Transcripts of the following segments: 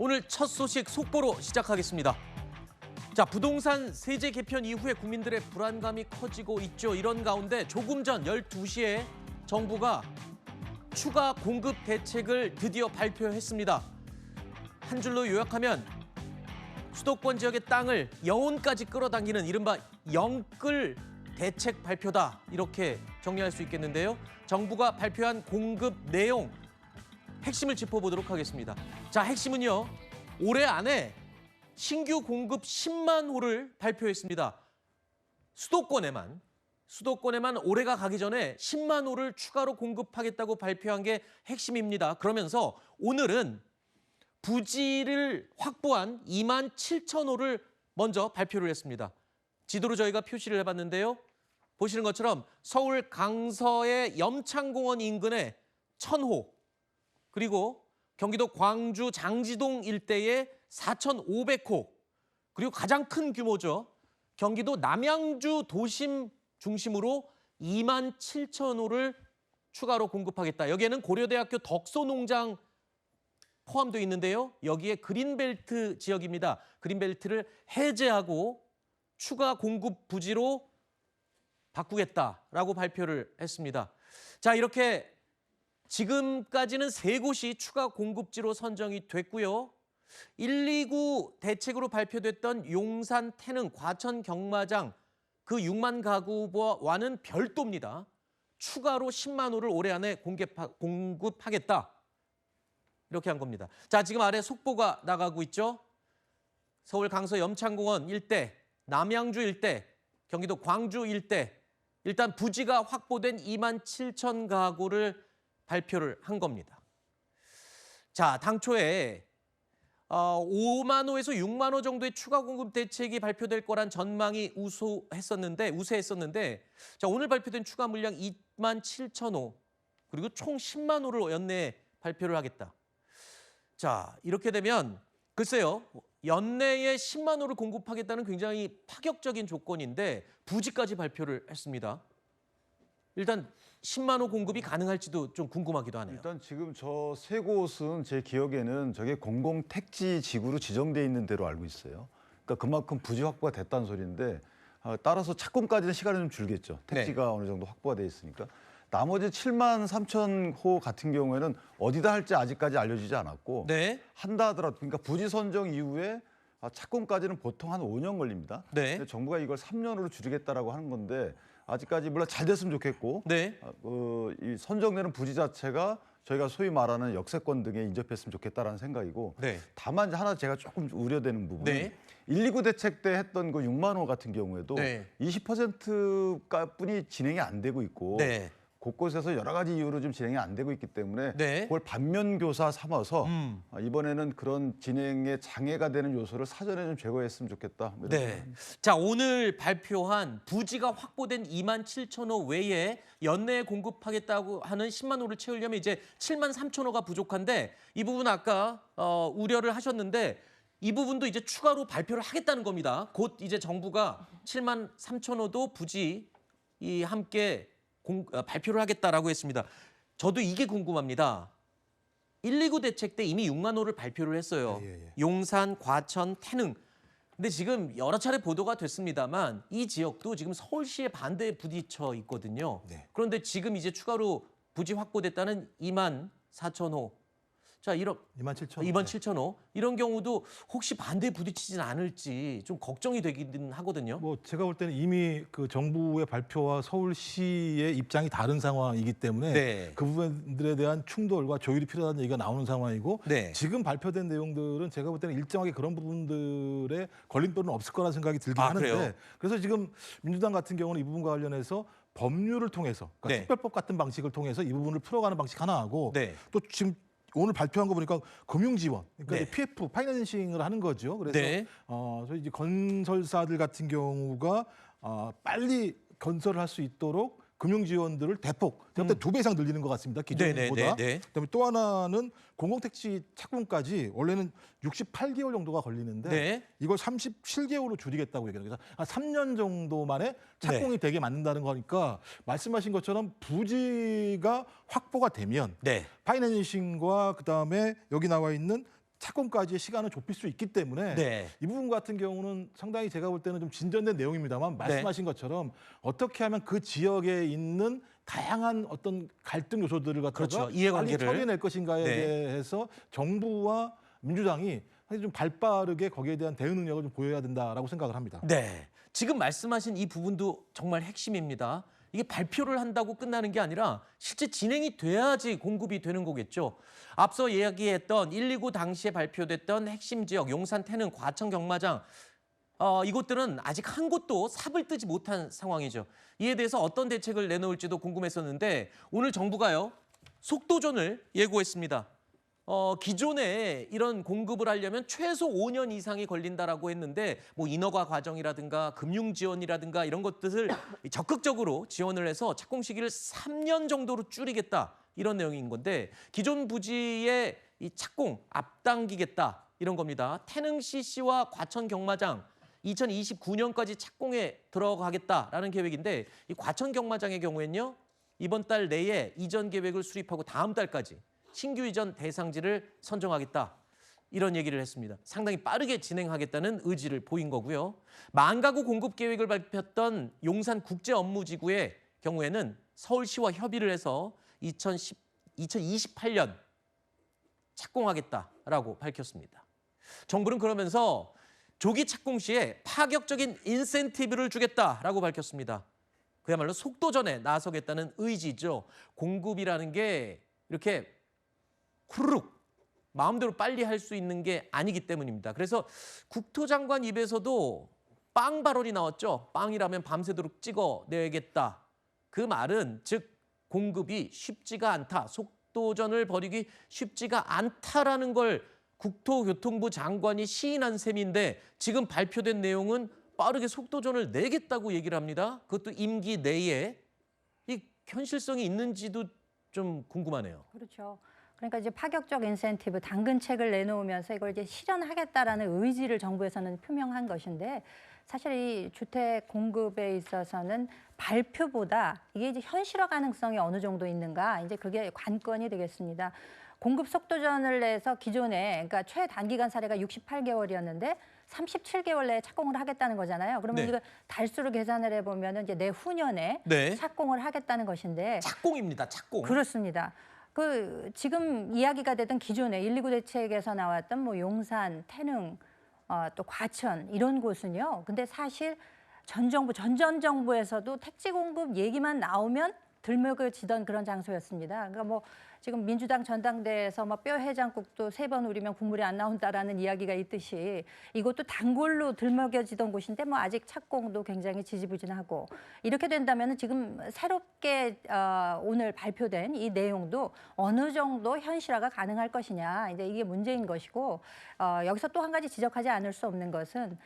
오늘 첫 소식 속보로 시작하겠습니다. 자, 부동산 세제 개편 이후에 국민들의 불안감이 커지고 있죠. 이런 가운데 조금 전 12시에 정부가 추가 공급 대책을 드디어 발표했습니다. 한 줄로 요약하면 수도권 지역의 땅을 영혼까지 끌어당기는 이른바 영끌 대책 발표다. 이렇게 정리할 수 있겠는데요. 정부가 발표한 공급 내용 핵심을 짚어보도록 하겠습니다. 자, 핵심은요. 올해 안에 신규 공급 10만 호를 발표했습니다. 수도권에만 올해가 가기 전에 10만 호를 추가로 공급하겠다고 발표한 게 핵심입니다. 그러면서 오늘은 부지를 확보한 2만 7천 호를 먼저 발표를 했습니다. 지도로 저희가 표시를 해봤는데요. 보시는 것처럼 서울 강서의 염창공원 인근에 1,000호, 그리고 경기도 광주 장지동 일대에 4,500호, 그리고 가장 큰 규모죠. 경기도 남양주 도심 중심으로 2만 7천 호를 추가로 공급하겠다. 여기에는 고려대학교 덕소농장 포함되어 있는데요. 여기에 그린벨트 지역입니다. 그린벨트를 해제하고 추가 공급 부지로 바꾸겠다라고 발표를 했습니다. 자, 이렇게 지금까지는 3곳이 추가 공급지로 선정이 됐고요. 129 대책으로 발표됐던 용산, 태릉, 과천, 경마장 그 6만 가구와는 별도입니다. 추가로 10만 호를 올해 안에 공급하겠다. 이렇게 한 겁니다. 자, 지금 아래 속보가 나가고 있죠. 서울 강서 염창공원 일대, 남양주 일대, 경기도 광주 일대, 일단 부지가 확보된 2만 7천 가구를 발표를 한 겁니다. 자, 당초에 5만 호에서 6만 호 정도의 추가 공급 대책이 발표될 거란 전망이 우세했었는데 자, 오늘 발표된 추가 물량 2만 7천 호, 그리고 총 10만 호를 연내에 발표를 하겠다. 자, 이렇게 되면 글쎄요. 연내에 10만 호를 공급하겠다는 굉장히 파격적인 조건인데 부지까지 발표를 했습니다. 일단 10만 호 공급이 가능할지도 좀 궁금하기도 하네요. 일단 지금 저 3곳은 제 기억에는 저게 공공택지 지구로 지정돼 있는 대로 알고 있어요. 그러니까 그만큼 부지 확보가 됐다는 소리인데 따라서 착공까지는 시간이 좀 줄겠죠. 택지가 네. 어느 정도 확보가 돼 있으니까. 나머지 7만 3천 호 같은 경우에는 어디다 할지 아직까지 알려지지 않았고 네. 한다 하더라도 그러니까 부지 선정 이후에 착공까지는 보통 한 5년 걸립니다. 네. 근데 정부가 이걸 3년으로 줄이겠다라고 하는 건데 아직까지 물론 잘 됐으면 좋겠고 네. 이 선정되는 부지 자체가 저희가 소위 말하는 역세권 등에 인접했으면 좋겠다라는 생각이고 네. 다만 이제 하나 제가 조금 우려되는 부분은 네. 129 대책 때 했던 그 6만 호 같은 경우에도 네. 20%뿐이 진행이 안 되고 있고 네. 곳곳에서 여러 가지 이유로 좀 진행이 안 되고 있기 때문에 네. 그걸 반면교사 삼아서 이번에는 그런 진행에 장애가 되는 요소를 사전에 좀 제거했으면 좋겠다. 네. 자, 오늘 발표한 부지가 확보된 2만 7천 호 외에 연내에 공급하겠다고 하는 10만 호를 채우려면 이제 7만 3천 호가 부족한데 이 부분 아까 우려를 하셨는데 이 부분도 이제 추가로 발표를 하겠다는 겁니다. 곧 이제 정부가 7만 3천 호도 부지 함께 발표를 하겠다라고 했습니다. 저도 이게 궁금합니다. 129 대책 때 이미 6만 호를 발표를 했어요. 용산, 과천, 태릉. 근데 지금 여러 차례 보도가 됐습니다만 이 지역도 지금 서울시의 반대에 부딪혀 있거든요. 네. 그런데 지금 이제 추가로 부지 확보됐다는 2만 4천 호. 자, 2만 7천. 2만 7천 호. 이런 경우도 혹시 반대에 부딪히진 않을지 좀 걱정이 되기는 하거든요. 뭐 제가 볼 때는 이미 그 정부의 발표와 서울시의 입장이 다른 상황이기 때문에 네. 그 부분들에 대한 충돌과 조율이 필요하다는 얘기가 나오는 상황이고 네. 지금 발표된 내용들은 제가 볼 때는 일정하게 그런 부분들에 걸림돌은 없을 거라는 생각이 들긴 하는데 그래요? 그래서 지금 민주당 같은 경우는 이 부분과 관련해서 법률을 통해서 그러니까 네. 특별법 같은 방식을 통해서 이 부분을 풀어가는 방식 하나 하고 네. 또 지금 오늘 발표한 거 보니까 금융지원, 그러니까 네. 이제 PF, 파이낸싱을 하는 거죠. 그래서 네. 저희 이제 건설사들 같은 경우가 빨리 건설을 할 수 있도록 금융지원들을 대폭, 제가 볼 때 2배 이상 늘리는 것 같습니다. 기존보다. 그다음에 또 하나는 공공택지 착공까지 원래는 68개월 정도가 걸리는데 네. 이걸 37개월로 줄이겠다고 얘기해요. 그래서 한 3년 정도 만에 착공이 되게 만든다는 거니까 말씀하신 것처럼 부지가 확보가 되면 네. 파이낸싱과 그다음에 여기 나와 있는 착공까지의 시간을 좁힐 수 있기 때문에 네. 이 부분 같은 경우는 상당히 제가 볼 때는 좀 진전된 내용입니다만 말씀하신 것처럼 어떻게 하면 그 지역에 있는 다양한 어떤 갈등 요소들을 갖다가 그렇죠. 빨리 이해관계를. 네. 처리해낼 것인가에 대해서 정부와 민주당이 사실 좀 발빠르게 거기에 대한 대응 능력을 좀 보여야 된다라고 생각을 합니다. 네. 지금 말씀하신 이 부분도 정말 핵심입니다. 이게 발표를 한다고 끝나는 게 아니라 실제 진행이 돼야지 공급이 되는 거겠죠. 앞서 이야기했던 129 당시에 발표됐던 핵심 지역 용산, 태릉, 과천, 경마장 이곳들은 아직 한 곳도 삽을 뜨지 못한 상황이죠. 이에 대해서 어떤 대책을 내놓을지도 궁금했었는데 오늘 정부가요. 속도전을 예고했습니다. 기존에 이런 공급을 하려면 최소 5년 이상이 걸린다라고 했는데 뭐 인허가 과정이라든가 금융 지원이라든가 이런 것들을 적극적으로 지원을 해서 착공 시기를 3년 정도로 줄이겠다 이런 내용인 건데 기존 부지의 이 착공 앞당기겠다 이런 겁니다. 태릉 CC와 과천 경마장 2029년까지 착공에 들어가겠다라는 계획인데 이 과천 경마장의 경우에는요. 이번 달 내에 이전 계획을 수립하고 다음 달까지 신규 이전 대상지를 선정하겠다. 이런 얘기를 했습니다. 상당히 빠르게 진행하겠다는 의지를 보인 거고요. 만가구 공급 계획을 발표했던 용산 국제업무지구의 경우에는 서울시와 협의를 해서 2028년 착공하겠다라고 밝혔습니다. 정부는 그러면서 조기 착공 시에 파격적인 인센티브를 주겠다라고 밝혔습니다. 그야말로 속도전에 나서겠다는 의지죠. 공급이라는 게 이렇게 후루룩 마음대로 빨리 할 수 있는 게 아니기 때문입니다. 그래서 국토장관 입에서도 빵 발언이 나왔죠. 빵이라면 밤새도록 찍어내겠다. 그 말은 즉 공급이 쉽지가 않다. 속도전을 벌이기 쉽지가 않다라는 걸 국토교통부 장관이 시인한 셈인데 지금 발표된 내용은 빠르게 속도전을 내겠다고 얘기를 합니다. 그것도 임기 내에 이 현실성이 있는지도 좀 궁금하네요. 그렇죠. 그러니까 이제 파격적 인센티브 당근책을 내놓으면서 이걸 이제 실현하겠다라는 의지를 정부에서는 표명한 것인데 사실 이 주택 공급에 있어서는 발표보다 이게 이제 현실화 가능성이 어느 정도 있는가 이제 그게 관건이 되겠습니다. 공급 속도전을 내서 기존에 그러니까 최단기간 사례가 68개월이었는데 37개월 내에 착공을 하겠다는 거잖아요. 그러면 네. 이거 달수로 계산을 해보면 이제 내후년에 네. 착공을 하겠다는 것인데 착공입니다. 착공. 그렇습니다. 그 지금 이야기가 되던 기존에 129 대책에서 나왔던 뭐 용산, 태릉, 또 과천 이런 곳은요. 근데 사실 전 정부에서도 택지 공급 얘기만 나오면 들먹여지던 그런 장소였습니다. 그러니까 뭐 지금 민주당 전당대회에서 뭐 뼈 해장국도 3번 우리면 국물이 안 나온다라는 이야기가 있듯이 이것도 단골로 들먹여지던 곳인데 뭐 아직 착공도 굉장히 지지부진하고 이렇게 된다면 지금 새롭게 오늘 발표된 이 내용도 어느 정도 현실화가 가능할 것이냐 이제 이게 문제인 것이고 여기서 또 한 가지 지적하지 않을 수 없는 것은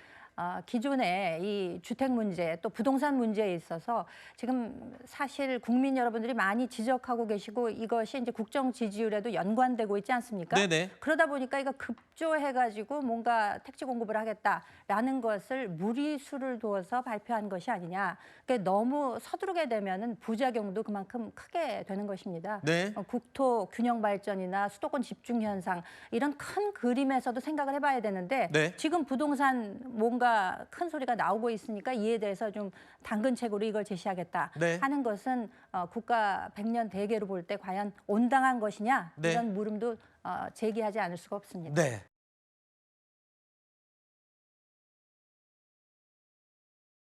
기존의 이 주택 문제 또 부동산 문제에 있어서 지금 사실 국민 여러분들이 많이 지적하고 계시고 이것이 이제 국정 지지율에도 연관되고 있지 않습니까? 네네. 그러다 보니까 이거 급조해가지고 뭔가 택지 공급을 하겠다라는 것을 무리수를 두어서 발표한 것이 아니냐. 그러니까 너무 서두르게 되면은 부작용도 그만큼 크게 되는 것입니다. 네. 국토 균형 발전이나 수도권 집중 현상 이런 큰 그림에서도 생각을 해봐야 되는데 네. 지금 부동산 뭔가 큰 소리가 나오고 있으니까 이에 대해서 좀 당근책으로 이걸 제시하겠다 네. 하는 것은 국가 100년 대계로 볼 때 과연 온당한 것이냐 네. 이런 물음도 제기하지 않을 수가 없습니다. 네.